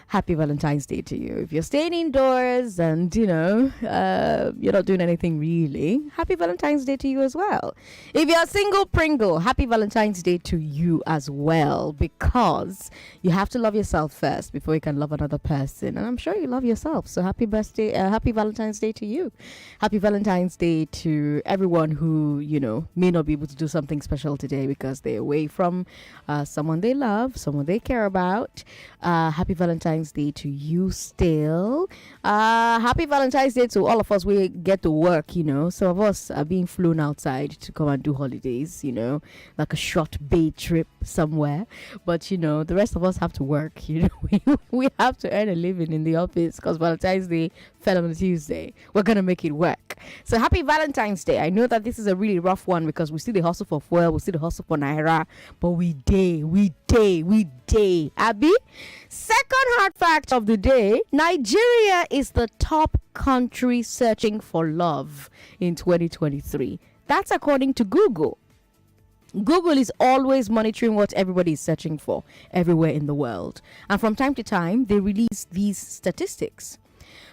happy Valentine's Day to you. If you're staying indoors and, you're not doing anything really, happy Valentine's Day to you as well. If you're a single Pringle, happy Valentine's Day to you as well, because you have to love yourself first before you can love another person. And I'm sure you love yourself. So happy Valentine's Day to you. Happy Valentine's Day to everyone who, may not be able to do something special today because they're away from someone they love, someone they care about. Happy Valentine's Day to you still. Happy Valentine's Day to all of us. We get to work, some of us are being flown outside to come and do holidays, like a short bay trip somewhere, but the rest of us have to work. We have to earn a living in the office because Valentine's Day fell on a Tuesday. We're gonna make it work. So happy Valentine's Day. I know that this is a really rough one because we see the hustle for fuel, we see the hustle for Naira, but we day Abby. Second hard fact of the day: Nigeria is the top country searching for love in 2023. That's according to Google. Google is always monitoring what everybody is searching for everywhere in the world, and from time to time they release these statistics.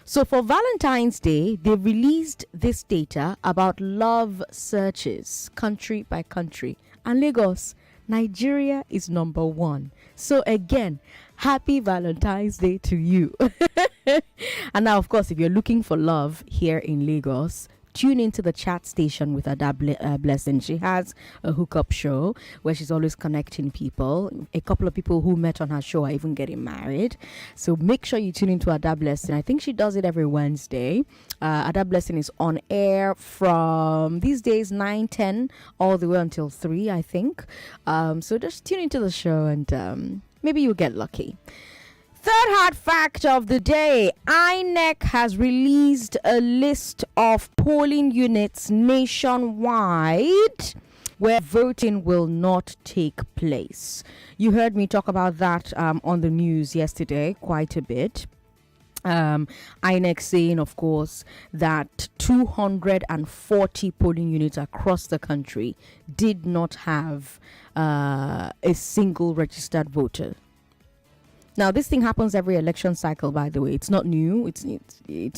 So for Valentine's Day, they released this data about love searches country by country, and Lagos, Nigeria, is number one. So again, happy Valentine's Day to you. And now, of course, if you're looking for love here in Lagos, tune into the chat station with Ada Blessing. She has a hookup show where she's always connecting people. A couple of people who met on her show are even getting married. So make sure you tune into Ada Blessing. I think she does it every Wednesday. Ada Blessing is on air from these days 9-10 all the way until 3, I think. So just tune into the show and maybe you'll get lucky. Third hard fact of the day: INEC has released a list of polling units nationwide where voting will not take place. You heard me talk about that on the news yesterday quite a bit. INEC saying, of course, that 240 polling units across the country did not have a single registered voter. Now, this thing happens every election cycle, by the way. It's not new. It's not new.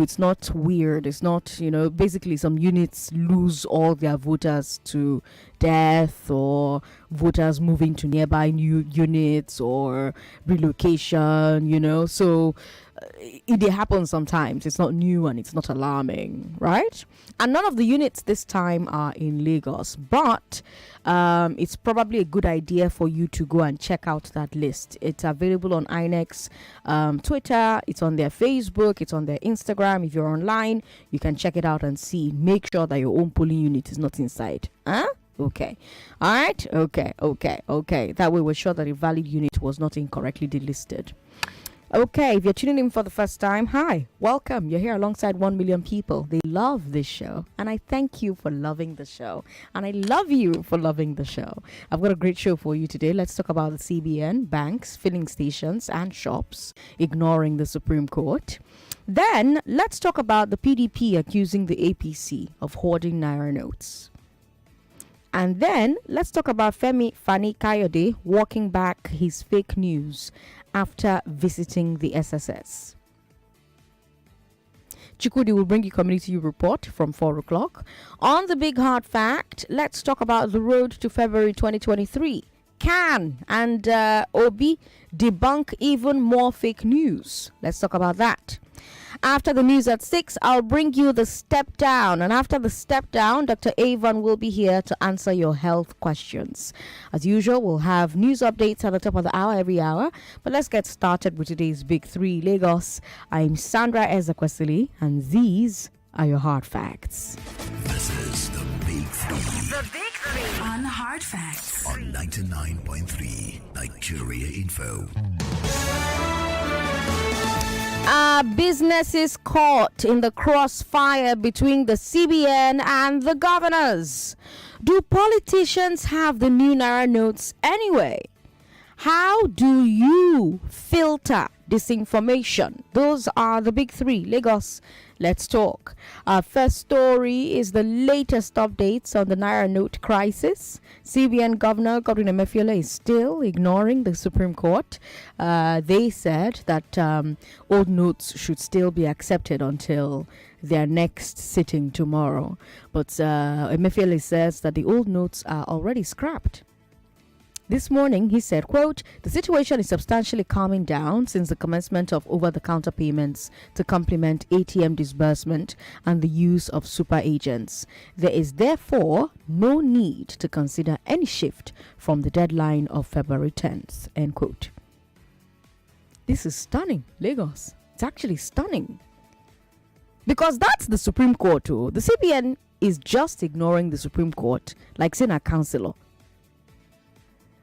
It's not weird. It's not, basically some units lose all their voters to death, or voters moving to nearby new units, or relocation, So it happens sometimes. It's not new and it's not alarming, right? And none of the units this time are in Lagos, but it's probably a good idea for you to go and check out that list. It's available on INEC's Twitter, it's on their Facebook, it's on their Instagram. If you're online, you can check it out and see. Make sure that your own polling unit is not inside. Okay. All right. Okay. That way we're sure that a valid unit was not incorrectly delisted. Okay, if you're tuning in for the first time, hi, welcome. You're here alongside 1 million people. They love this show, and I thank you for loving the show, and I love you for loving the show. I've got a great show for you today. Let's talk about the CBN, banks, filling stations, and shops ignoring the Supreme Court. Then, let's talk about the PDP accusing the APC of hoarding Naira notes. And then, let's talk about Femi Fani-Kayode walking back his fake news after visiting the SSS. Chikudi will bring you Community Report from 4 o'clock. On the big hard fact, let's talk about the road to February 2023. Can and Obi debunk even more fake news? Let's talk about that. After the news at 6, I'll bring you the step down. And after the step down, Dr. Avon will be here to answer your health questions. As usual, we'll have news updates at the top of the hour every hour. But let's get started with today's Big Three. Lagos, I'm Sandra Ezekwesili, and these are your hard facts. This is the Big Three. The Big Three on Hard Facts on 99.3 Nigeria Info. Businesses caught in the crossfire between the CBN and the governors. Do politicians have the new Naira notes anyway? How do you filter disinformation? Those are the Big Three. Lagos, Let's talk. Our first story is the latest updates on the Naira note crisis. CBN Governor Godwin Emefiele is still ignoring the Supreme Court. They said that old notes should still be accepted until their next sitting tomorrow. But Emefiele says that the old notes are already scrapped. This morning, he said, quote, "The situation is substantially calming down since the commencement of over-the-counter payments to complement ATM disbursement and the use of super agents. There is therefore no need to consider any shift from the deadline of February 10th, end quote. This is stunning, Lagos. It's actually stunning. Because that's the Supreme Court, too. The CBN is just ignoring the Supreme Court, like saying a counselor.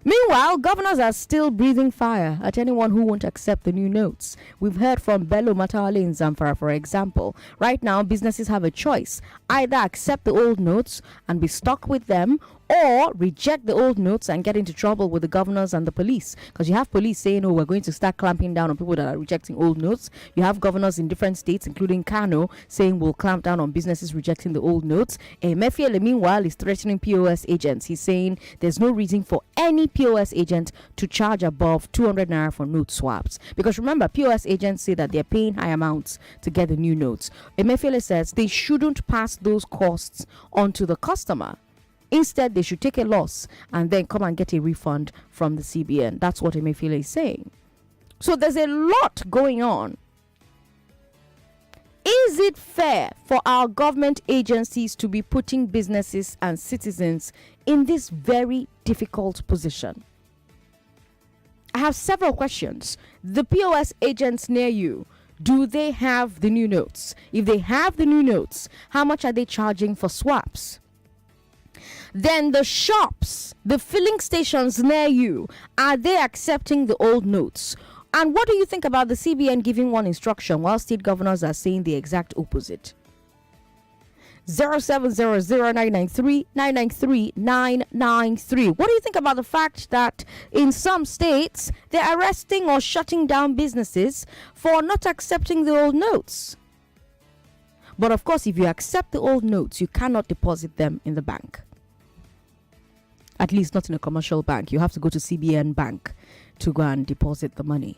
Meanwhile, governors are still breathing fire at anyone who won't accept the new notes. We've heard from Bello Matawale in Zamfara, for example. Right now, businesses have a choice. Either accept the old notes and be stuck with them, or reject the old notes and get into trouble with the governors and the police. Because you have police saying, oh, we're going to start clamping down on people that are rejecting old notes. You have governors in different states, including Kano, saying we'll clamp down on businesses rejecting the old notes. Emefiele, meanwhile, is threatening POS agents. He's saying there's no reason for any POS agent to charge above 200 Naira for note swaps. Because remember, POS agents say that they're paying high amounts to get the new notes. Emefiele says they shouldn't pass those costs on to the customer. Instead, they should take a loss and then come and get a refund from the CBN. That's what Emefiele is saying. So there's a lot going on. Is it fair for our government agencies to be putting businesses and citizens in this very difficult position? I have several questions. The POS agents near you, do they have the new notes? If they have the new notes, how much are they charging for swaps? Then the shops, the filling stations near you, are they accepting the old notes? And what do you think about the CBN giving one instruction while state governors are saying the exact opposite? 0700-993-993-993. What do you think about the fact that in some states they're arresting or shutting down businesses for not accepting the old notes? But of course, if you accept the old notes, you cannot deposit them in the bank. At least not in a commercial bank. You have to go to CBN Bank to go and deposit the money.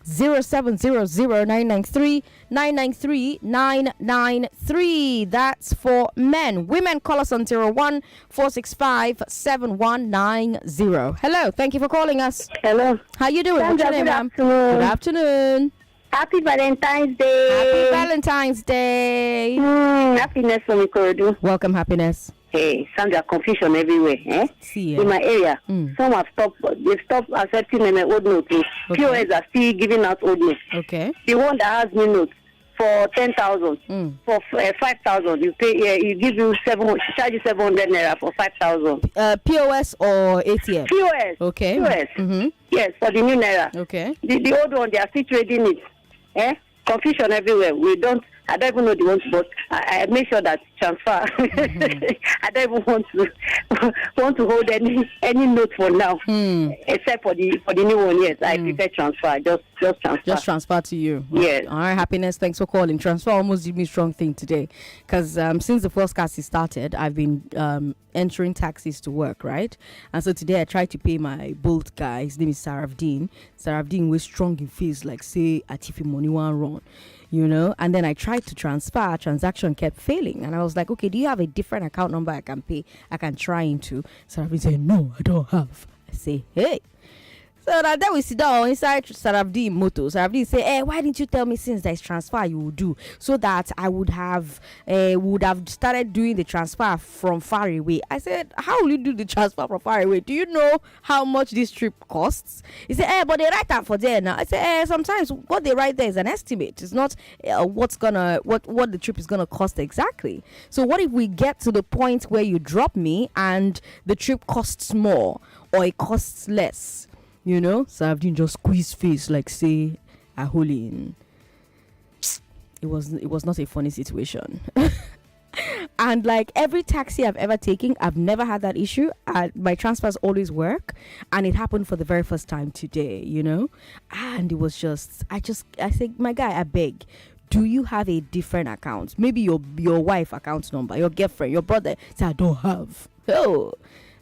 0700-993-993-993. That's for men. Women, call us on 01-465-7190. Hello, thank you for calling us. Hello. How you doing? Sandra, What's your name, ma'am? afternoon. Good afternoon. Happy Valentine's Day. Happy Valentine's Day. Happiness from Ikorodu. Welcome, happiness. Hey, Sandra, confusion everywhere. See In my area, some have stopped. They've stopped accepting old notes. Okay. POS are still giving out old notes. Okay. The one that has new notes for 10,000, for 5,000, you pay. You give you charge you 700 Naira for 5,000. POS or ATM? POS. Okay. POS. Mm-hmm. Yes, for the new Naira. Okay. The old one, they are still trading it. Confusion everywhere. I don't even know the ones, but I make sure that transfer. I don't even want to hold any note for now, except for the new one. Yes, I prefer transfer. Just transfer. Just transfer to you. Yes. All right, happiness. Thanks for calling. Transfer almost did me strong thing today, because since the podcast started, I've been entering taxis to work, right? And so today I tried to pay my Bolt guy. His name is Saravdeen. Saravdeen was strong in face, like say Atifi money one run. You know, and then I tried to transfer, transaction kept failing, and I was like, okay, do you have a different account number I can try into? Saravdeen said, no, I don't have. I say, hey. So that then we sit down inside Saravdeen motor. Saravdeen say, hey, why didn't you tell me since there's transfer you would do, so that I would have started doing the transfer from far away. I said, how will you do the transfer from far away? Do you know how much this trip costs? He said, but they write that for there now. I said, sometimes what they write there is an estimate. It's not what the trip is gonna cost exactly. So what if we get to the point where you drop me and the trip costs more or it costs less? You know, so I've just squeeze face like say a hole in. It was not a funny situation. And like every taxi I've ever taken, I've never had that issue. My transfers always work, and it happened for the very first time today, And it was just, I think, my guy, I beg, do you have a different account? Maybe your wife account number, your girlfriend, your brother. Say, I don't have. Oh,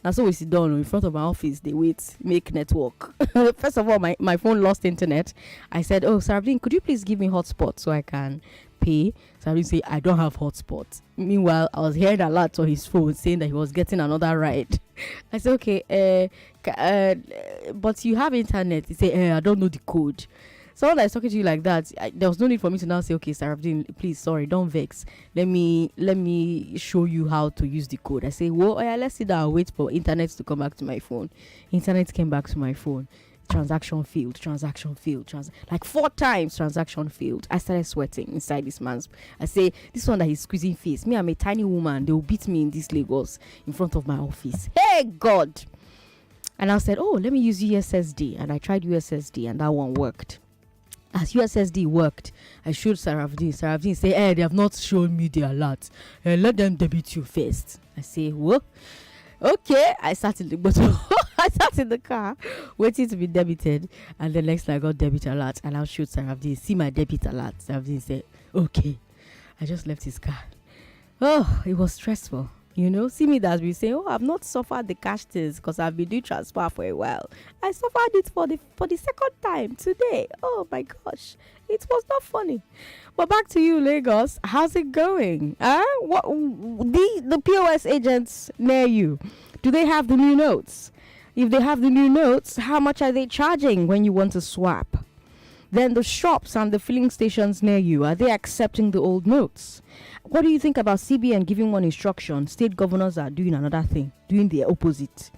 that's what we sit down in front of my office. They wait, make network. First of all, my phone lost internet. I said, oh, Sarabdin, could you please give me hotspot so I can pay? Sarabdin say, I don't have hotspot. Meanwhile, I was hearing a lot on his phone saying that he was getting another ride. I said, okay, but you have internet. He said, I don't know the code. Someone that is talking to you like that, there was no need for me to now say, okay, Sarabdin, please, sorry, don't vex. Let me show you how to use the code. I say, well, yeah, let's sit down and wait for internet to come back to my phone. Internet came back to my phone. Transaction failed. Like 4 times transaction failed. I started sweating inside this man's. I say, this one that he's squeezing face. Me, I'm a tiny woman. They will beat me in this Lagos in front of my office. Hey, God. And I said, oh, let me use USSD. And I tried USSD and that one worked. As USSD worked, I showed Sarabdin. Sarabdin say, they have not shown me the alert. Let them debit you first. I say, what? Okay. I sat in the car, waiting to be debited. And the next time I got debit alert. And I'll shoot Sarabdin. See my debit alert. Sarabdin said, okay. I just left his car. Oh, it was stressful. See me that we say, oh, I've not suffered the cash things because I've been doing transfer for a while. I suffered it for the second time today. Oh my gosh, it was not funny. But back to you, Lagos. How's it going? What the POS agents near you? Do they have the new notes? If they have the new notes, how much are they charging when you want to swap? Then the shops and the filling stations near you, are they accepting the old notes? What do you think about CBN giving one instruction? State governors are doing another thing, doing the opposite.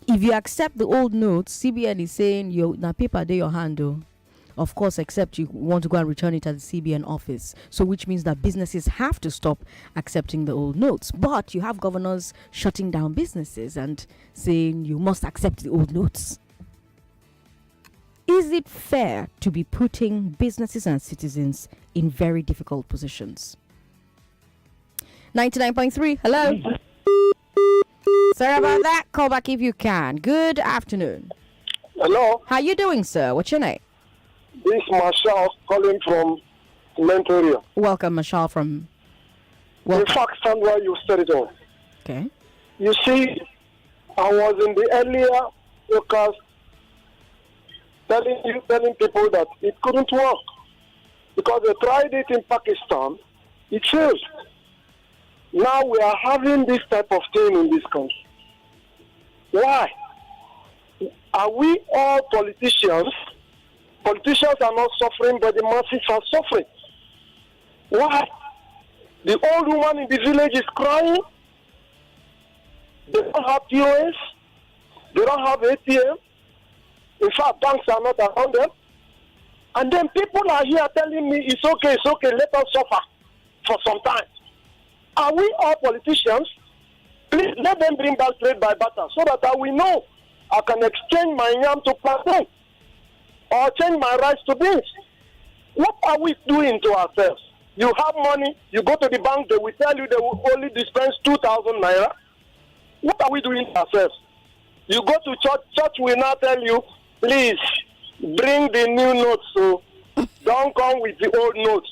If you accept the old notes, CBN is saying na paper dey your hand, though. Of course, except you want to go and return it at the CBN office. So which means that businesses have to stop accepting the old notes. But you have governors shutting down businesses and saying you must accept the old notes. Is it fair to be putting businesses and citizens in very difficult positions? 99.3, hello. Sorry about that. Call back if you can. Good afternoon. Hello. How you doing, sir? What's your name? This is Marshall calling from Mentoria. Welcome, Marshall from... In fact, Sandra, you said it all. Okay. You see, I was in the earlier broadcast telling people that it couldn't work because they tried it in Pakistan, it failed. Now we are having this type of thing in this country. Why? Are we all politicians? Politicians are not suffering, but the masses are suffering. Why? The old woman in the village is crying. They don't have POS. They don't have ATM. In fact, banks are not around them. And then people are here telling me, it's okay, let us suffer for some time. Are we all politicians? Please let them bring back trade by barter so that I will know I can exchange my yam to plantain or change my rice to beans. What are we doing to ourselves? You have money, you go to the bank, they will tell you they will only dispense 2,000 naira. What are we doing to ourselves? You go to church will now tell you, please bring the new notes, so don't come with the old notes.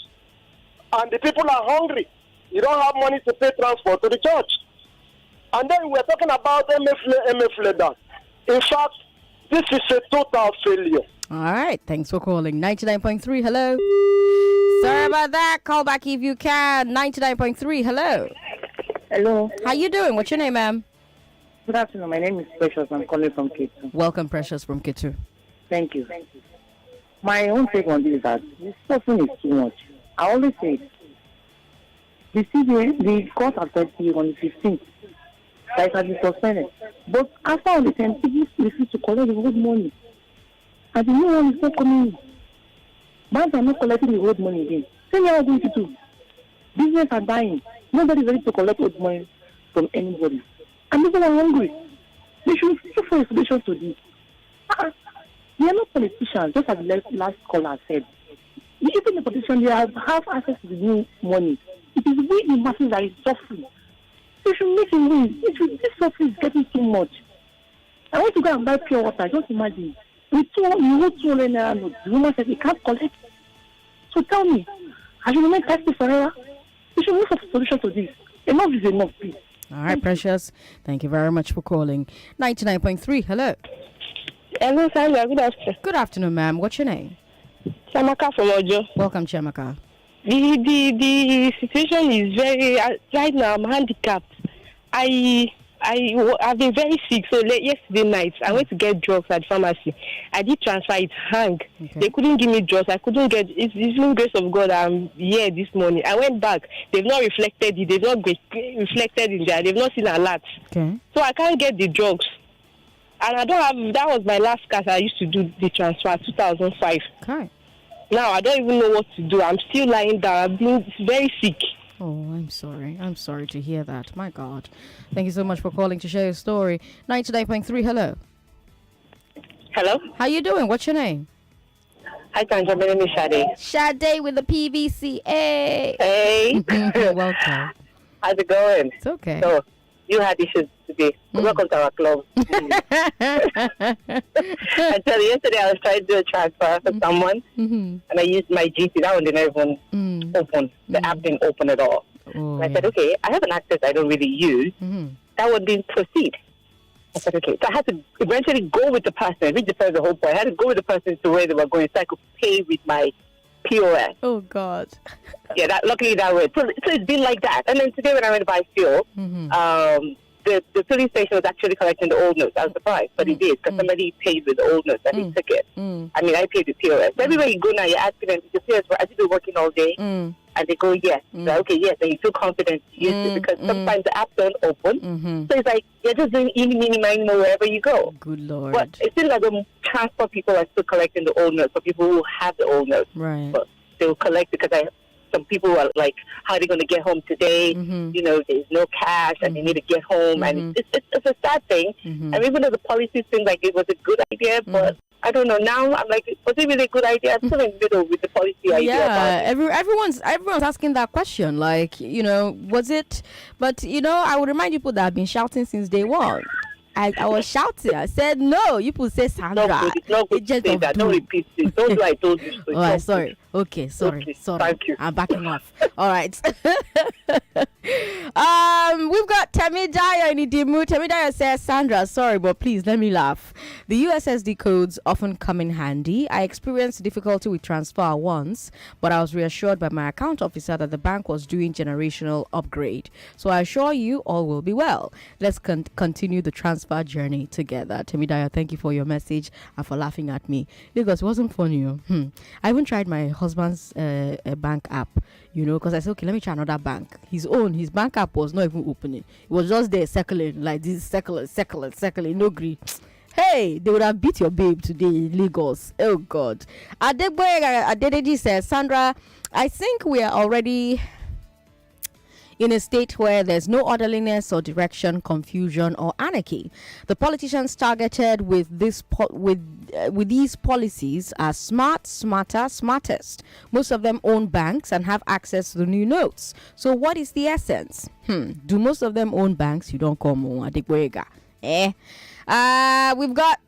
And the people are hungry. You don't have money to pay transport to the church. And then we're talking about MF that. In fact, this is a total failure. All right. Thanks for calling. 99.3, hello. Sorry about that. Call back if you can. 99.3, hello. Hello. How you doing? What's your name, ma'am? Good afternoon. My name is Precious. I'm calling from K2. Welcome, Precious, from K2. Thank you. My own take on this is that this suffering is too much. I always say the CBA, the court has said on the 15th that it has been suspended. But after all the time, people refuse to collect the old money. And the new one is not coming in. Banks are not collecting the old money again. Tell me how going to do. Business are dying. Nobody is ready to collect old money from anybody. And people are hungry. They should look for a solution to this. We are not politicians, just as the last caller said. Even the politicians, they have access to the new money. It is we, the masses, that is suffering. They should make a way. This suffering is getting too much. I want to go and buy pure water. Just imagine. You hold 200 naira notes. The woman said, he can't collect. So tell me, I should remain thirsty forever? We should look for a solution to this. Enough is enough, please. All right, Precious. Thank you very much for calling. 99.3, hello. Hello, Sandra. Good afternoon. Good afternoon, ma'am. What's your name? Samaka from Ojo. Welcome, Chiamaka. The situation is very right now. I'm handicapped. I've been very sick. So yesterday night, I went to get drugs at the pharmacy. I did transfer it hang. Okay. They couldn't give me drugs. I couldn't get. It's the grace of God. I'm here this morning. I went back. They've not reflected it. They've not reflected in there. They've not seen alert. Okay. So I can't get the drugs. And I don't have. That was my last card. I used to do the transfer 2005. Okay. Now I don't even know what to do. I'm still lying down. I've been very sick. Oh, I'm sorry. I'm sorry to hear that. My God. Thank you so much for calling to share your story. 99.3, hello. Hello. How you doing? What's your name? Hi, Sandra. My name is Sade. Sade with the PVC. Hey. Welcome. How's it going? It's okay. So, you had issues today. Welcome to our club. I tell you, yesterday I was trying to do a transfer for someone, and I used my GP. That one didn't even open. The app didn't open at all. Oh, I said, okay, I have an access I don't really use. That one didn't proceed. I said, okay. So I had to eventually go with the person. Reach the person the whole point. I had to go with the person to where they were going so I could pay with my POS. Oh, God. Yeah, luckily that way. So it's been like that. And then today when I went to buy fuel, the filling station was actually collecting the old notes. I was surprised, but it did, because somebody paid with the old notes and he took it. I mean, I paid with POS. Everywhere you go now, you're asking them, is the POS, has it been working all day? And they go, yes. So, okay, yes. And you feel confident to use it, because sometimes the apps don't open. So it's like, you're just doing mini, wherever you go. Good Lord. But it seems like the transport people are still collecting the old notes for people who have the old notes. Right. But they'll collect, because some people are like, how are they going to get home today? You know, there's no cash and they need to get home. And it's a sad thing. And even though the policy seemed like it was a good idea, but I don't know. Now I'm like, was it really a good idea? I'm still in the middle with the policy idea. Yeah, everyone's asking that question. Like, you know, was it? But, you know, I would remind people that I've been shouting since day one. I was shouting. I said, no, you people say Sandra. It's not good to say that. Don't repeat it. Don't do I told you so. All right, sorry. Okay, sorry. Okay, sorry. thank you. I'm backing off. All right. We've got Temidaya in Idimu. Temidaya says, Sandra, sorry, but please let me laugh. The USSD codes often come in handy. I experienced difficulty with transfer once, but I was reassured by my account officer that the bank was doing generational upgrade. So I assure you all will be well. Let's continue the transfer journey together. Temidaya, thank you for your message and for laughing at me. Because it wasn't funny. I even tried my husband's bank app, you know, because I said, okay, let me try another bank. His bank app was not even opening. It was just there circling, like this, circling, no green. Hey, they would have beat your babe today in Lagos. Oh, God. Adedeji says, Sandra, I think we are already in a state where there's no orderliness or direction, confusion or anarchy. The politicians targeted with these policies are smart, smarter, smartest. Most of them own banks and have access to the new notes. So what is the essence? Do most of them own banks? You don't come on Adegboyega. We've got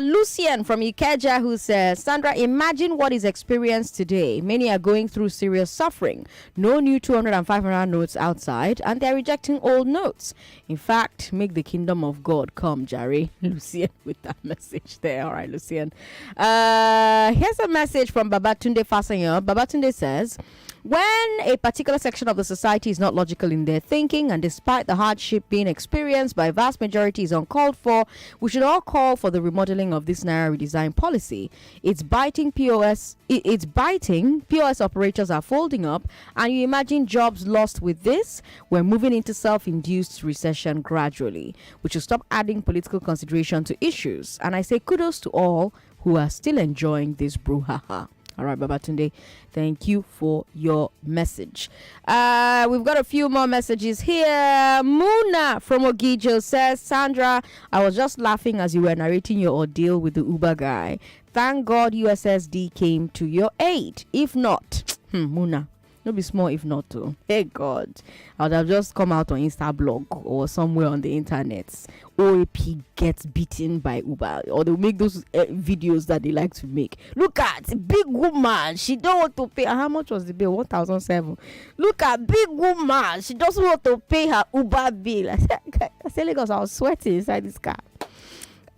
Lucian from Ikeja who says, Sandra, imagine what is experienced today. Many are going through serious suffering. No new 200 and 500 notes outside, and they're rejecting old notes. In fact, make the kingdom of God come, Jerry. Lucian with that message there. All right, Lucian. Here's a message from Babatunde Fasanya. Babatunde says, when a particular section of the society is not logical in their thinking, and despite the hardship being experienced by a vast majority is uncalled for, we should all call for the remodeling of this Naira redesign policy. It's biting. POS operators are folding up, and you imagine jobs lost with this. We're moving into self-induced recession gradually. We should stop adding political consideration to issues. And I say kudos to all who are still enjoying this brouhaha. All right, Babatunde, thank you for your message. We've got a few more messages here. Muna from Ogijo says, Sandra, I was just laughing as you were narrating your ordeal with the Uber guy. thank God USSD came to your aid. If not, Muna, no be small if not to. Hey God, I would have just come out on Insta blog or somewhere on the internet. OAP gets beaten by Uber, or they'll make those videos that they like to make. Look at big woman, she don't want to pay. How much was the bill? 1,007. Look at big woman, she doesn't want to pay her Uber bill. I said Lagos, I was sweating inside this car.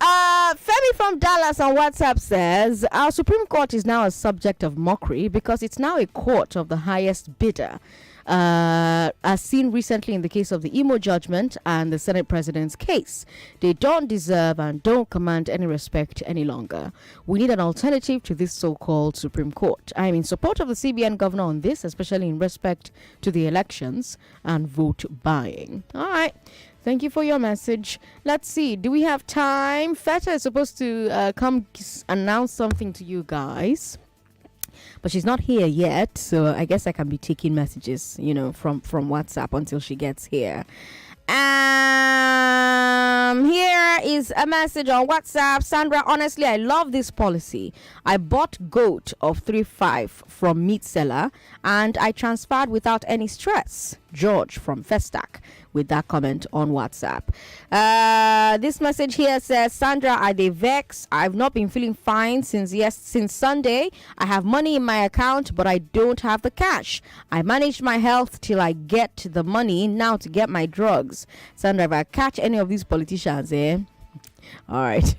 Femi from Dallas on WhatsApp says our Supreme Court is now a subject of mockery because it's now a court of the highest bidder, as seen recently in the case of the Imo judgment and the Senate President's case. They don't deserve and don't command any respect any longer. We need an alternative to this so-called Supreme Court. I am in support of the CBN governor on this, especially in respect to the elections and vote buying. All right. Thank you for your message. Let's see. Do we have time? Feta is supposed to come announce something to you guys, but she's not here yet. So I guess I can be taking messages, from WhatsApp until she gets here. Here is a message on WhatsApp. Sandra, honestly, I love this policy. I bought goat of 3.5 from meat seller and I transferred without any stress. George from Festac with that comment on WhatsApp. This message here says, Sandra, are they vex? I've not been feeling fine since Sunday. I have money in my account, but I don't have the cash. I managed my health till I get the money now to get my drugs. Sandra, if I catch any of these politicians, all right.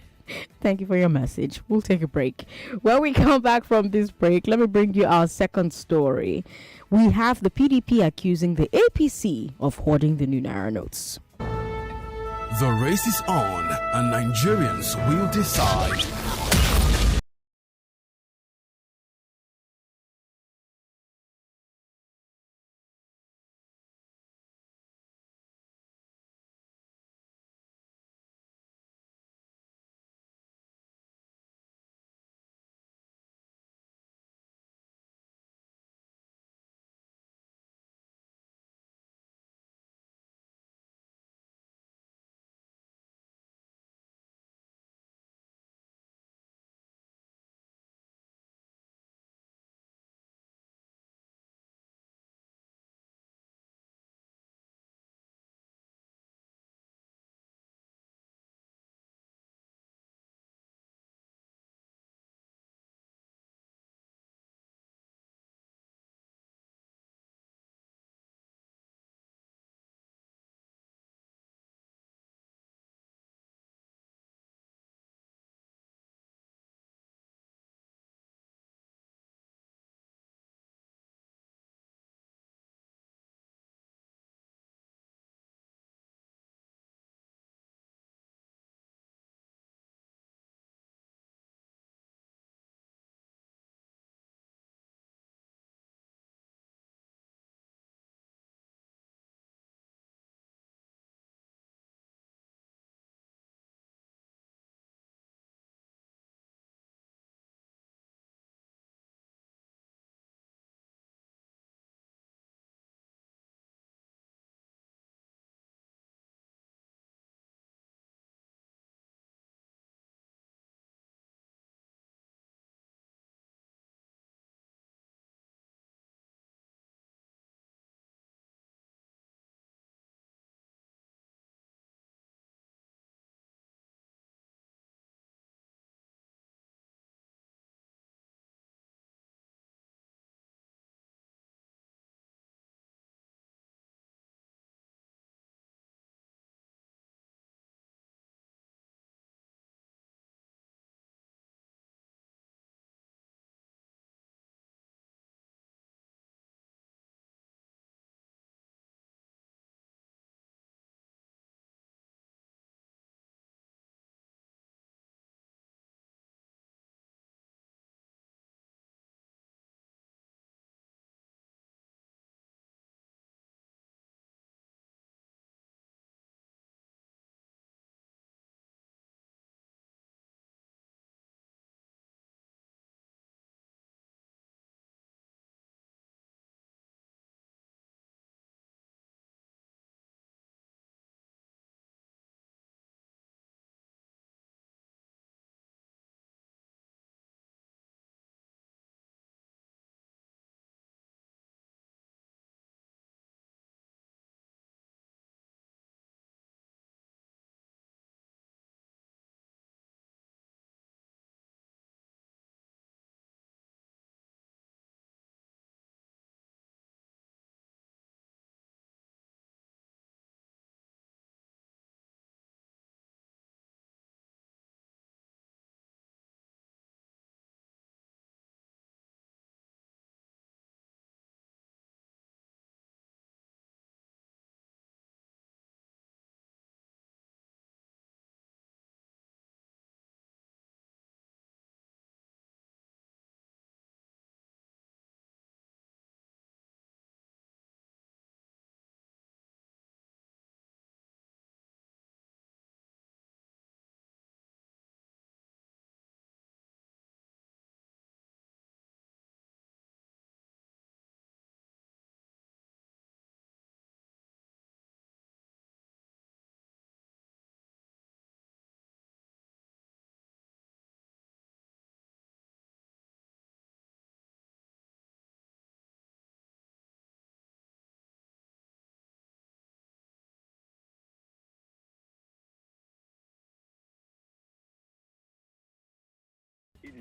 Thank you for your message. We'll take a break. When we come back from this break, let me bring you our second story. We have the PDP accusing the APC of hoarding the new Naira notes. The race is on, and Nigerians will decide.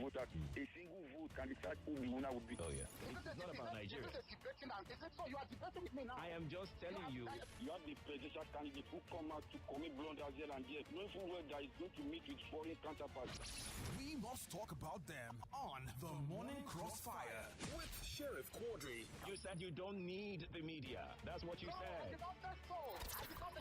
voters. A single vote can decide who the winner would be. Oh yeah. It's not about Nigeria. I am just telling you. You have the presidential candidate who come out to commit blunders here and there, knowing full well that is going to meet with foreign counterparts. We must talk about them on The Morning Crossfire with Sheriff Quadri. You said you don't need the media. That's what you said.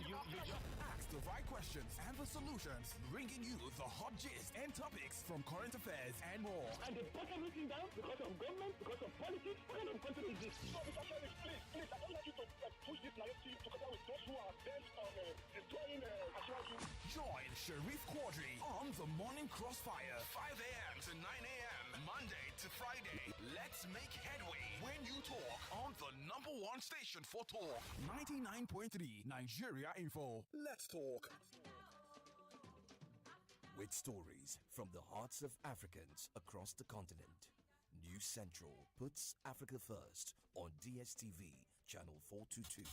You just ask the right questions and the solutions, bringing you the hot gist and topics from current affairs and more. And they put everything down because of government, because of politics. What kind of country is this? So, Mr. Sheriff, please, I don't want you to push this narrative together with those who are bent on destroying Ashwaju. Join Sheriff Quadri on The Morning Crossfire, 5 a.m. to 9 a.m. Monday to Friday. Let's make headway when you talk on the number one station for talk. 99.3 Nigeria Info. Let's talk. With stories from the hearts of Africans across the continent, News Central puts Africa first on DSTV channel 422.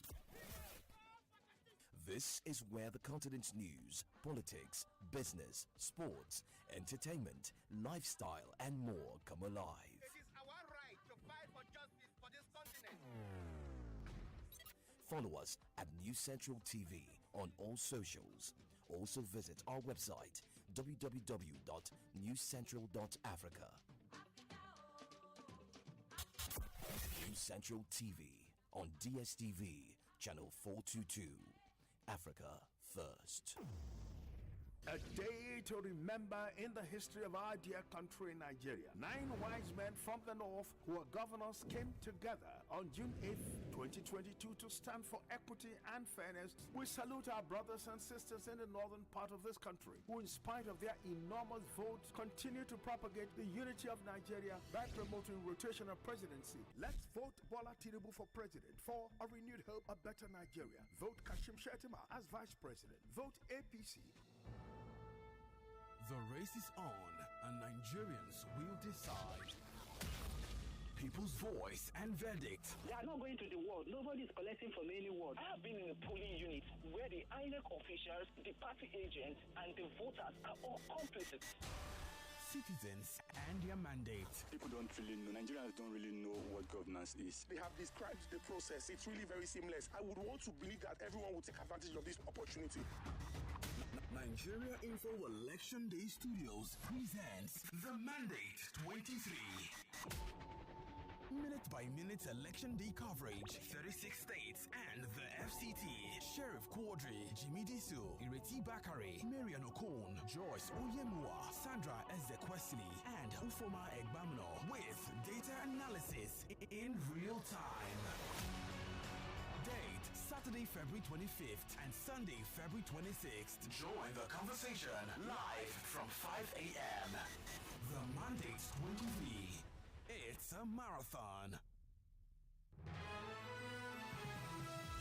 This is where the continent's news, politics, business, sports, entertainment, lifestyle, and more come alive. It is our right to fight for justice for this continent. Follow us at News Central TV on all socials. Also visit our website www.newscentral.africa. News Central TV on DSTV channel 422. Africa first. A day to remember in the history of our dear country, Nigeria. 9 wise men from the north who are governors came together on June 8th, 2022 to stand for equity and fairness. We salute our brothers and sisters in the northern part of this country who, in spite of their enormous votes, continue to propagate the unity of Nigeria by promoting rotational presidency. Let's vote Bola Tinubu for president for a renewed hope, a better Nigeria. Vote Kashim Shettima as vice president. Vote APC. The race is on, and Nigerians will decide. People's voice and verdict. They are not going to the ward. Nobody is collecting from any ward. I have been in a polling unit where the INEC officials, the party agents, and the voters are all complicit. Citizens and their mandate. People don't really know. Nigerians don't really know what governance is. They have described the process. It's really very seamless. I would want to believe that everyone will take advantage of this opportunity. Nigeria Info Election Day Studios presents The Mandate 23. Minute-by-minute election day coverage, 36 states and the FCT. Sheriff Quadri, Jimmy Disu, Ireti Bakare, Marian Okon, Joyce Oyemua, Sandra Ezekwesili, and Ufoma Egbamno with data analysis in real time. Date, Saturday, February 25th and Sunday, February 26th. Join the conversation live from 5 a.m. The Mandate 23. It's a marathon.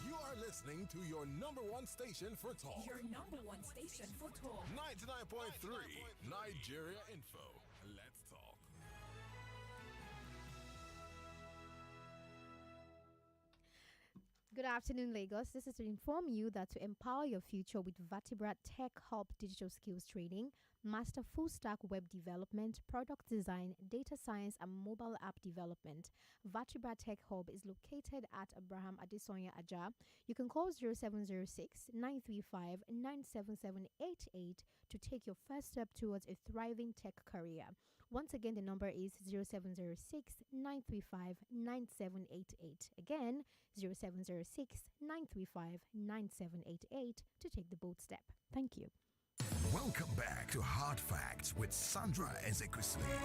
You are listening to your number one station for talk. Your number one station for talk. 99.3 Nigeria Info. Let's talk. Good afternoon, Lagos. This is to inform you that to empower your future with Vertebra Tech Hub Digital Skills Training, Master Full Stack Web Development, Product Design, Data Science, and Mobile App Development. Vertebra Tech Hub is located at Abraham Adesonya Aja. You can call 0706-935-97788 to take your first step towards a thriving tech career. Once again, the number is 0706-935-9788. Again, 0706-935-9788 to take the bold step. Thank you. Welcome back to Hard Facts with Sandra Ezekwesili.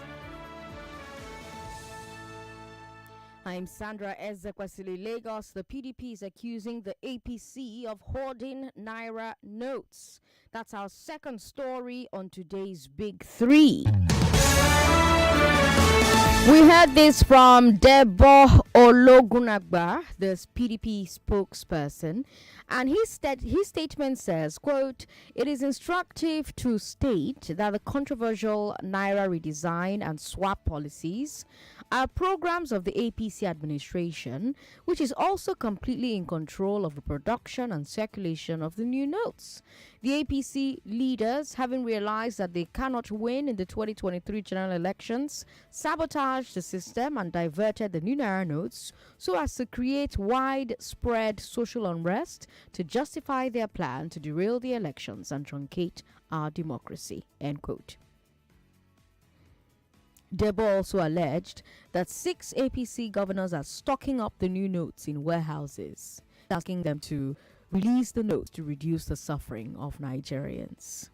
I'm Sandra Ezekwesili. Lagos, the PDP is accusing the APC of hoarding Naira notes. That's our second story on today's Big Three. We heard this from Debo Ologunagba, the PDP spokesperson, and his statement says, quote, "It is instructive to state that the controversial Naira redesign and swap policies are programs of the APC administration, which is also completely in control of the production and circulation of the new notes. The APC leaders, having realized that they cannot win in the 2023 general elections, sabotaged the system and diverted the new Naira notes so as to create widespread social unrest to justify their plan to derail the elections and truncate our democracy." End quote. Debo also alleged that 6 APC governors are stocking up the new notes in warehouses, asking them to release the notes to reduce the suffering of Nigerians.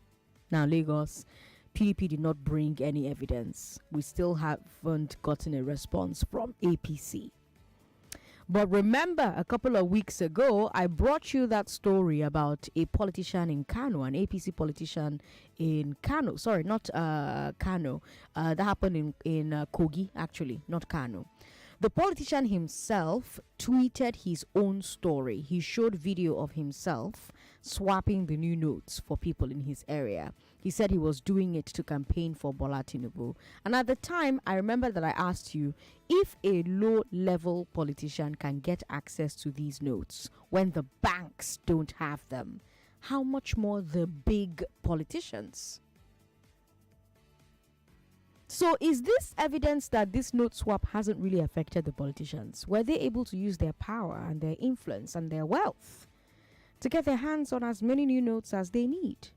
Now, Lagos, PDP did not bring any evidence. We still haven't gotten a response from APC. But remember, a couple of weeks ago, I brought you that story about a politician in Kano, an APC politician in Kano. Sorry, not Kano. That happened in Kogi, actually, not Kano. The politician himself tweeted his own story. He showed video of himself swapping the new notes for people in his area. He said he was doing it to campaign for Bola Tinubu. And at the time, I remember that I asked you, if a low-level politician can get access to these notes when the banks don't have them, how much more the big politicians? So is this evidence that this note swap hasn't really affected the politicians? Were they able to use their power and their influence and their wealth to get their hands on as many new notes as they need?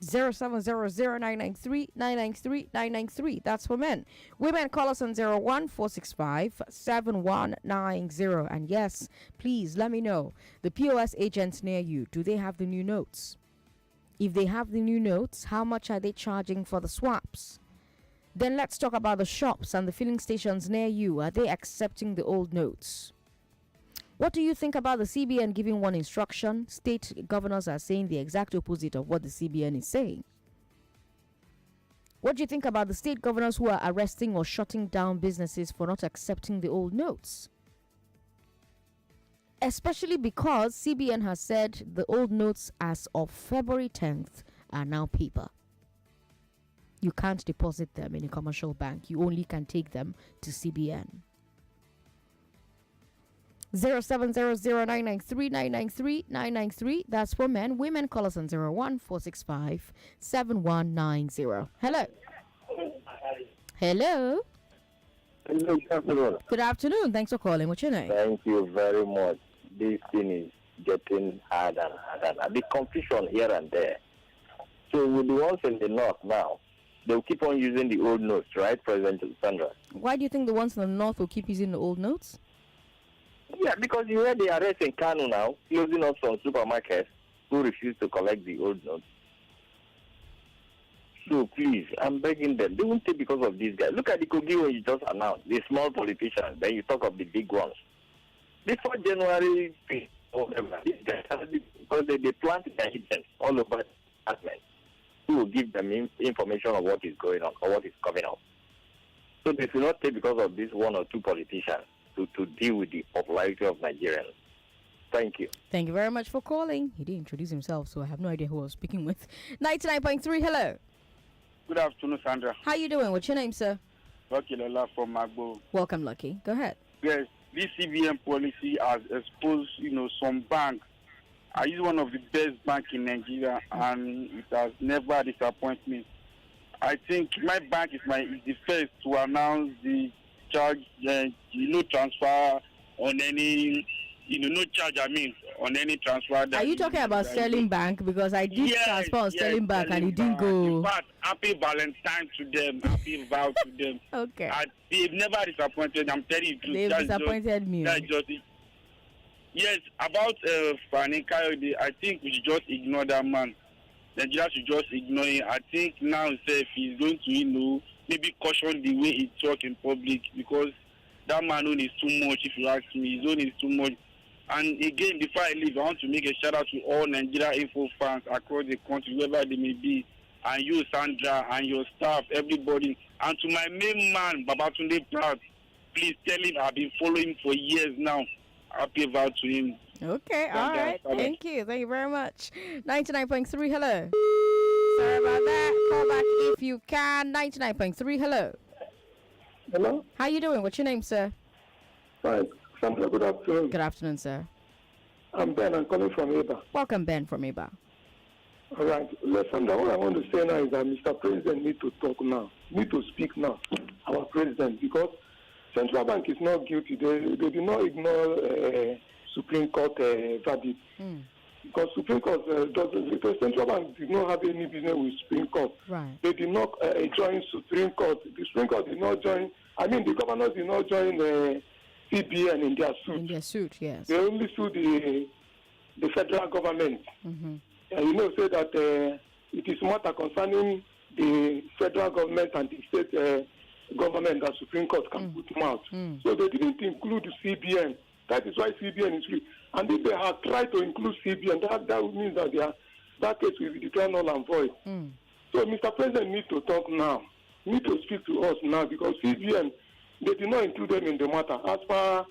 0700-993-993-993. That's for men. Women, call us on 01465-7190. And yes, please let me know, the POS agents near you, do they have the new notes? If they have the new notes, how much are they charging for the swaps? Then let's talk about the shops and the filling stations near you. Are they accepting the old notes? What do you think about the CBN giving one instruction? State governors are saying the exact opposite of what the CBN is saying. What do you think about the state governors who are arresting or shutting down businesses for not accepting the old notes? Especially because CBN has said the old notes as of February 10th are now paper. You can't deposit them in a commercial bank. You only can take them to CBN. 0700-993-993-993. That's for men. Women, call us on 01465-7190. Hello. Hello. Hello, good afternoon. Good afternoon. Thanks for calling. What's your name? Thank you very much. This thing is getting harder and harder. A bit confusion here and there. So with the ones in the north now, they'll keep on using the old notes, right, President Sandra? Why do you think the ones in the north will keep using the old notes? Yeah, because you heard the arrest in Kano now, closing up some supermarkets who refuse to collect the old notes. So please, I'm begging them. They won't take because of these guys. Look at the Kogi one you just announced, the small politicians. Then you talk of the big ones. Before January, or whatever, these guys, because they plant their agents all over the department who will give them information of what is going on or what is coming up. So they should not take because of this one or two politicians to deal with the popularity of Nigerians. Thank you. Thank you very much for calling. He didn't introduce himself, so I have no idea who I was speaking with. 99.3, hello. Good afternoon, Sandra. How you doing? What's your name, sir? Lucky Lola from Magbo. Welcome, Lucky. Go ahead. Yes, this CBN policy has exposed, some banks. I use one of the best banks in Nigeria, and it has never disappointed me. I think my bank is the first to announce the charge, transfer on any, no charge, on any transfer. Are you talking about Sterling Bank? Because I did transfer on Sterling Bank and it didn't go. In fact, happy Valentine to them. Happy vow to them. Okay. They've never disappointed. I'm telling you. They've disappointed me. That's just it. Yes, about Fani Kayode, I think we should just ignore that man. Nigeria should just ignore him. I think now if he's going to, maybe caution the way he talk in public, because that man own is too much, if you ask me. His own is too much. And again, before I leave, I want to make a shout out to all Nigeria Info fans across the country, wherever they may be, and you, Sandra, and your staff, everybody. And to my main man, Babatunde Proud, please tell him I've been following him for years now. Happy vow to him. Okay, all right. Thank you. Thank you very much. 99.3, hello. Sorry about that. Call back if you can. 99.3, hello. Hello? How you doing? What's your name, sir? Fine. Sandra, good afternoon. Good afternoon, sir. I'm Ben. I'm calling from Eba. Welcome, Ben, from Eba. All right. Listen, what I want to say now is that Mr. President need to talk now. Need to speak now, our president, because Central Bank is not guilty. They did not ignore Supreme Court verdict. Because Supreme Court because Central Bank did not have any business with Supreme Court. Right. They did not join Supreme Court. The Supreme Court did not join. I mean, the governors did not join CBN in their suit. In their suit, yes. They only sued the federal government. Mm-hmm. And you know, say that it is matter concerning the federal government and the state government that Supreme Court can put them out. So they didn't include CBN. That is why CBN is free. And if they had tried to include CBN, that would mean that that case will be declared null and void. So Mr. President needs to talk now. Need to speak to us now, because CBN, they did not include them in the matter. As per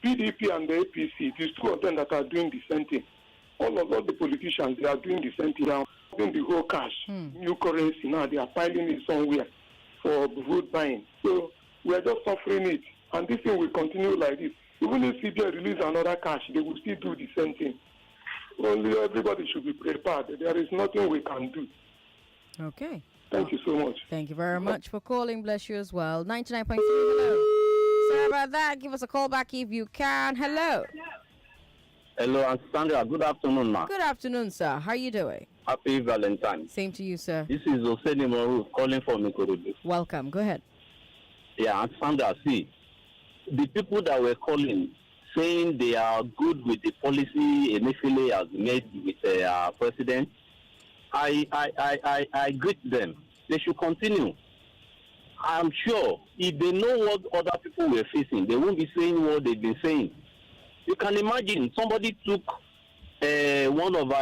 PDP and the APC, it is two of them that are doing the same thing. All the politicians, they are doing the same thing. They are doing the whole cash, new currency now. They are piling it somewhere for vote buying. So we are just suffering it. And this thing will continue like this. Even if CBN release another cash, they will still do the same thing. Only everybody should be prepared. There is nothing we can do. Okay. Thank you so much. Thank you very much for calling. Bless you as well. 99.3, hello. Sorry about that. Give us a call back if you can. Hello. Hello, Aunt Sandra. Good afternoon, ma. Good afternoon, sir. How are you doing? Happy Valentine. Same to you, sir. This is Oseni Moru calling from Ikorodu. Welcome. Go ahead. Yeah, Aunt Sandra, see, the people that were calling saying they are good with the policy Emefiele has made with our president, I greet them. They should continue. I'm sure if they know what other people were facing, they won't be saying what they've been saying. You can imagine somebody took one of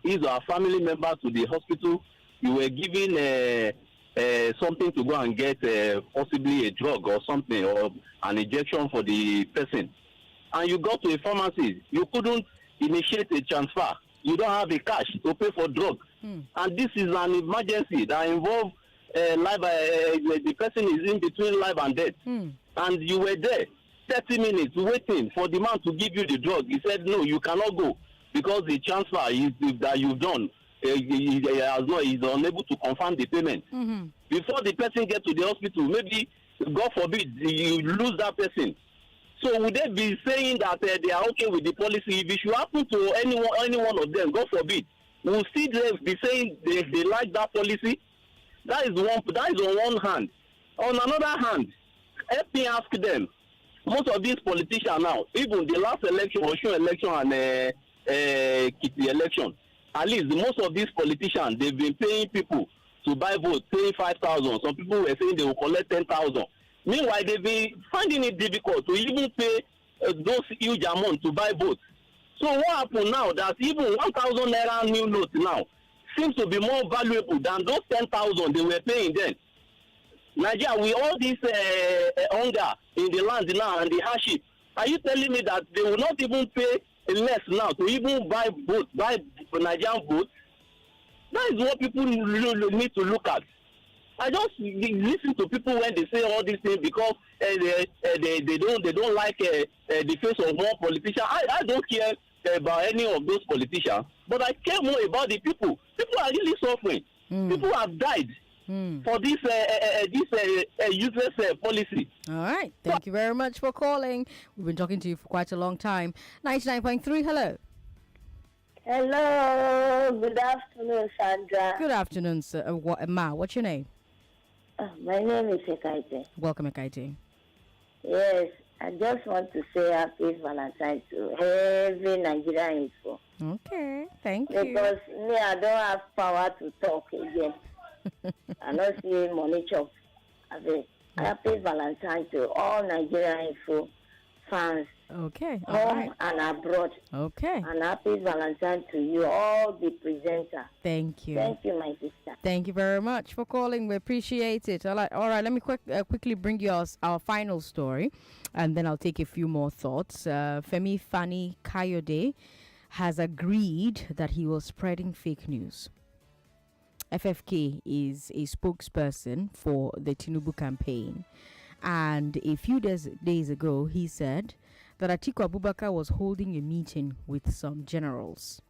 his or her family members to the hospital. You were giving something to go and get possibly a drug or something, or an injection for the person. And you got to a pharmacy. You couldn't initiate a transfer. You don't have a cash to pay for drugs. And this is an emergency that involves life. The person is in between life and death. And you were there 30 minutes waiting for the man to give you the drug. He said, no, you cannot go because the transfer that you've done, is unable to confirm the payment. Before the person gets to the hospital, maybe, God forbid, you lose that person. So would they be saying that they are okay with the policy? If it should happen to any one of them, God forbid, will still be saying they like that policy? That is on one hand. On another hand, let me ask them. Most of these politicians now, even the last election, Osun election and Kiti election, at least most of these politicians, they've been paying people to buy votes, paying 5,000. Some people were saying they will collect 10,000. Meanwhile, they've been finding it difficult to even pay those huge amounts to buy votes. So what happened now that even 1,000 naira new notes now seems to be more valuable than those 10,000 they were paying then. Nigeria, with all this hunger in the land now and the hardship, are you telling me that they will not even pay less now to even buy Nigerian votes? That is what people need to look at. I just listen to people when they say all these things because they don't like the face of one politician. I don't care about any of those politicians, but I care more about the people. People are really suffering. People have died for this useless policy. All right. Thank you very much for calling. We've been talking to you for quite a long time. 99.3, hello. Hello. Good afternoon, Sandra. Good afternoon, sir. What's your name? My name is Ekaite. Welcome, Ekaite. Yes, I just want to say happy Valentine to every Nigerian info. Okay, thank you. Because me, I don't have power to talk again. I don't see money chop. Happy Valentine to all Nigerian info fans Okay. All home right. and abroad. Okay. And happy Valentine to you, all the presenter. Thank you. Thank you, my sister. Thank you very much for calling. We appreciate it. All right. Let me quickly bring you our final story, and then I'll take a few more thoughts. Femi Fani Kayode has agreed that he was spreading fake news. FFK is a spokesperson for the Tinubu campaign, and a few days ago he said that Atiku Abubakar was holding a meeting with some generals.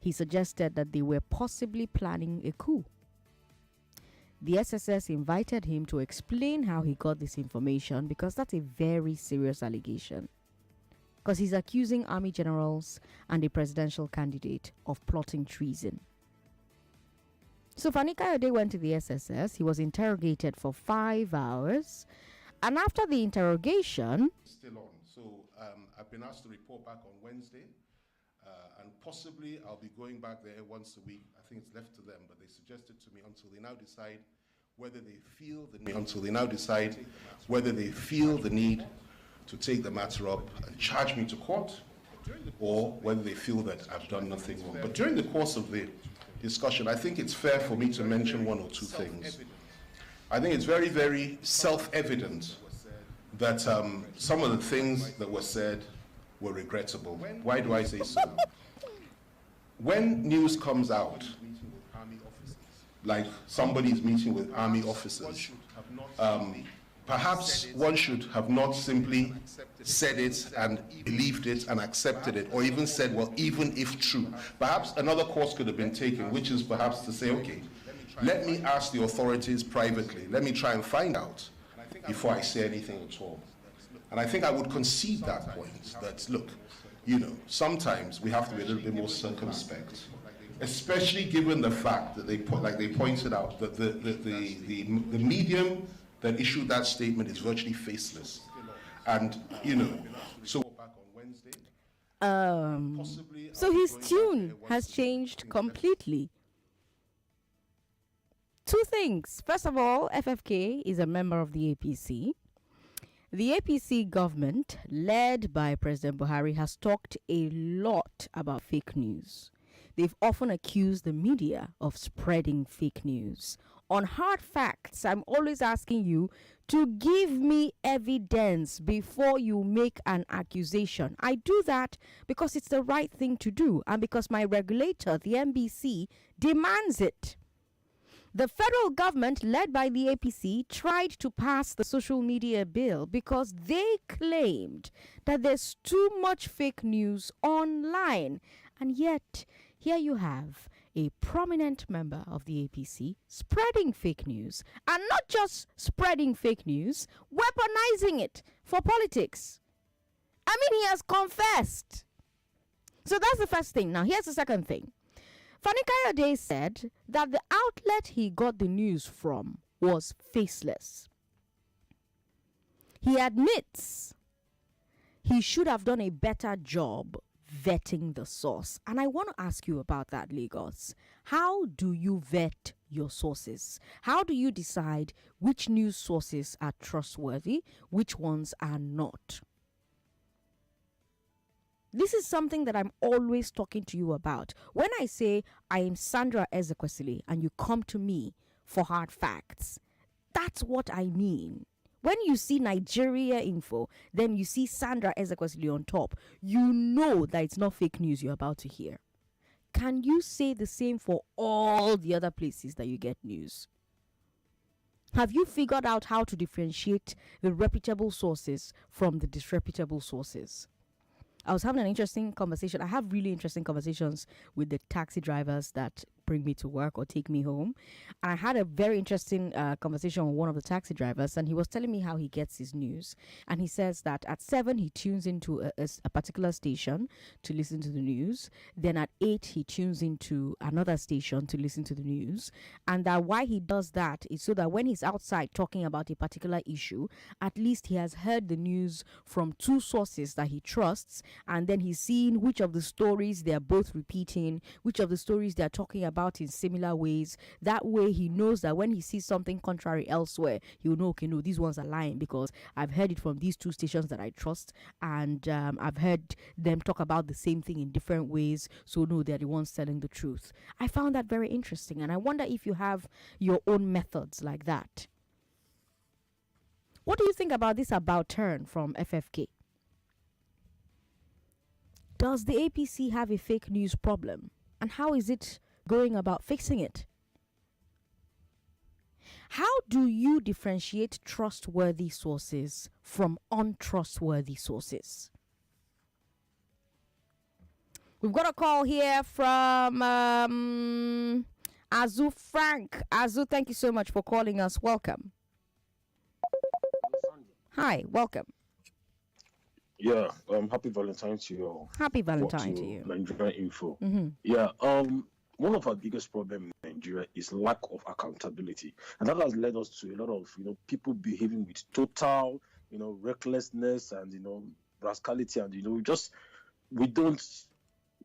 He suggested that they were possibly planning a coup. The SSS invited him to explain how he got this information, because that's a very serious allegation. Because he's accusing army generals and a presidential candidate of plotting treason. So Fani Kayode went to the SSS. He was interrogated for 5 hours. And after the interrogation... Still on. So I've been asked to report back on Wednesday. And possibly I'll be going back there once a week. I think it's left to them. But they suggested to me until they now decide whether they feel the need to take the matter up and charge me to court, or whether they feel that I've done nothing wrong. But during the course of the discussion, I think it's fair for me to mention one or two things. I think it's very, very self-evident that some of the things that were said were regrettable. Why do I say so? When news comes out, like somebody's meeting with army officers, perhaps one should have not simply said it and believed it and accepted it, or even said, well, even if true. Perhaps another course could have been taken, which is perhaps to say, okay, let me ask the authorities privately. Let me try and find out before I say anything at all. And I think I would concede that point, that, look, sometimes we have to be a little bit more circumspect, especially given the fact that they pointed out that the medium that issued that statement is virtually faceless. And, so back on Wednesday. So his tune has changed completely. Two things. First of all, FFK is a member of the APC. The APC government, led by President Buhari, has talked a lot about fake news. They've often accused the media of spreading fake news. On hard facts, I'm always asking you to give me evidence before you make an accusation. I do that because it's the right thing to do, and because my regulator, the NBC, demands it. The federal government, led by the APC, tried to pass the social media bill because they claimed that there's too much fake news online. And yet, here you have a prominent member of the APC spreading fake news, and not just spreading fake news, weaponizing it for politics. I mean, he has confessed. So that's the first thing. Now, here's the second thing. Fani Kayode said that the outlet he got the news from was faceless. He admits he should have done a better job vetting the source. And I want to ask you about that, Lagos. How do you vet your sources? How do you decide which news sources are trustworthy, which ones are not? This is something that I'm always talking to you about. When I say I am Sandra Ezekwesili and you come to me for hard facts, that's what I mean. When you see Nigeria info, then you see Sandra Ezekwesili on top, you know that it's not fake news you're about to hear. Can you say the same for all the other places that you get news? Have you figured out how to differentiate the reputable sources from the disreputable sources? I was having an interesting conversation. I have really interesting conversations with the taxi drivers that bring me to work or take me home. And I had a very interesting conversation with one of the taxi drivers, and he was telling me how he gets his news. And he says that at 7, he tunes into a particular station to listen to the news. Then at 8, he tunes into another station to listen to the news. And that why he does that is so that when he's outside talking about a particular issue, at least he has heard the news from 2 sources that he trusts. And then he's seeing which of the stories they're both repeating, which of the stories they're talking about about in similar ways. That way he knows that when he sees something contrary elsewhere, he'll know, okay, no, these ones are lying because I've heard it from these two stations that I trust, and I've heard them talk about the same thing in different ways, so no, they're the ones telling the truth. I found that very interesting, and I wonder if you have your own methods like that. What do you think about this about turn from FFK? Does the APC have a fake news problem? And how is it going about fixing it? How do you differentiate trustworthy sources from untrustworthy sources? We've got a call here from Azu Frank. Azu, thank you so much for calling us. Welcome. Hi, welcome. Yeah, happy Valentine to you all. Happy Valentine to you. Nigerian Info. Mm-hmm. Yeah, one of our biggest problems in Nigeria is lack of accountability, and that has led us to a lot of people behaving with total recklessness and rascality, and we don't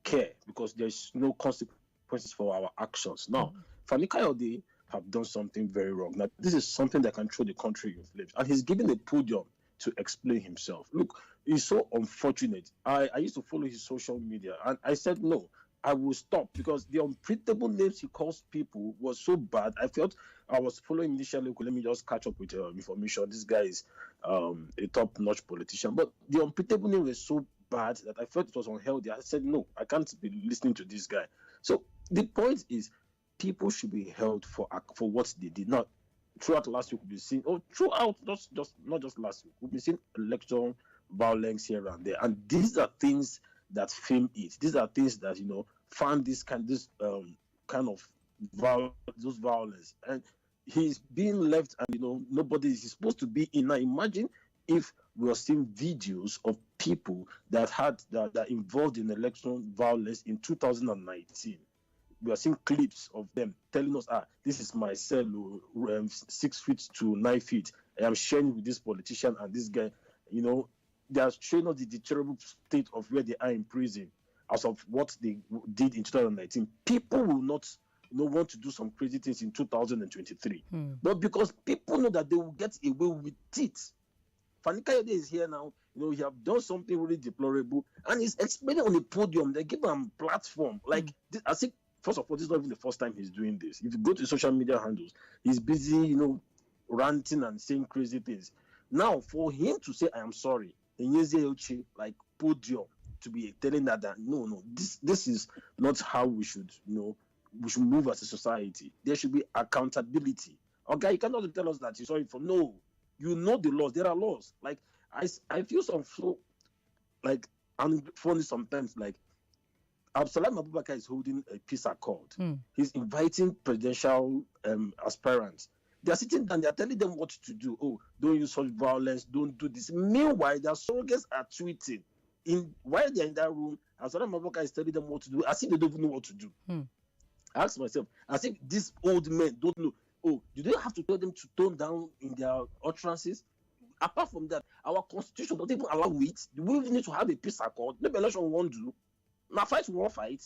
care because there's no consequences for our actions. Now, Fani Kayode have done something very wrong. Now, this is something that can throw the country in flames, and he's given a podium to explain himself. Look, it's so unfortunate. I used to follow his social media, and I said, no, I will stop, because the unprintable names he calls people was so bad. I felt I was following initially. Okay, let me just catch up with information. This guy is a top-notch politician. But the unprintable name was so bad that I felt it was unhealthy. I said, no, I can't be listening to this guy. So the point is, people should be held for what they did. Not throughout last week, we've been seeing, not just last week, we've been seeing election violence here and there. And these are things that fame it. These are things that, fan this kind of those violence. And he's being left, and, nobody is supposed to be in. Now, imagine if we are seeing videos of people that are involved in election violence in 2019. We are seeing clips of them telling us, this is my cell, 6 feet to 9 feet. I am sharing with this politician and this guy. They are showing us the terrible state of where they are in prison as of what they did in 2019. People will not want to do some crazy things in 2023. But because people know that they will get away with it. Fani Kayode is here now. He have done something really deplorable, and he's explaining on the podium. They give him a platform. I think, first of all, this is not even the first time he's doing this. If you go to social media handles, he's busy, ranting and saying crazy things. Now, for him to say, I am sorry, like podium, to be telling that no, this is not how we should, we should move as a society. There should be accountability. Okay, you cannot tell us that you're sorry for, no, the laws. There are laws. Like, I feel I'm funny sometimes, like, Absalam Abubakar is holding a peace accord. He's inviting presidential aspirants. They are sitting down, they are telling them what to do. Oh, don't use such violence, don't do this. Meanwhile, their surrogates are tweeting. While they're in that room, Absalam Abubakar is telling them what to do, as if they don't even know what to do. I ask myself, as if these old men don't know. Oh, do they have to tell them to tone down in their utterances? Apart from that, our constitution doesn't even allow it. We need to have a peace accord. Maybe election won't do. Now fight will fight.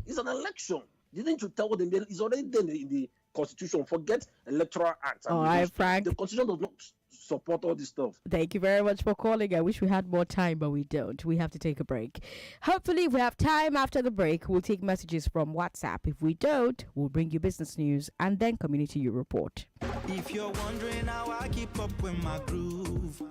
It's an election. You need to tell them it's already there in the constitution. Forget electoral act. All right, Frank. The constitution does not support all this stuff. Thank you very much for calling. I wish we had more time, but we don't. We have to take a break. Hopefully, if we have time after the break, we'll take messages from WhatsApp. If we don't, we'll bring you business news and then community report. If you're wondering how I keep up with my groove,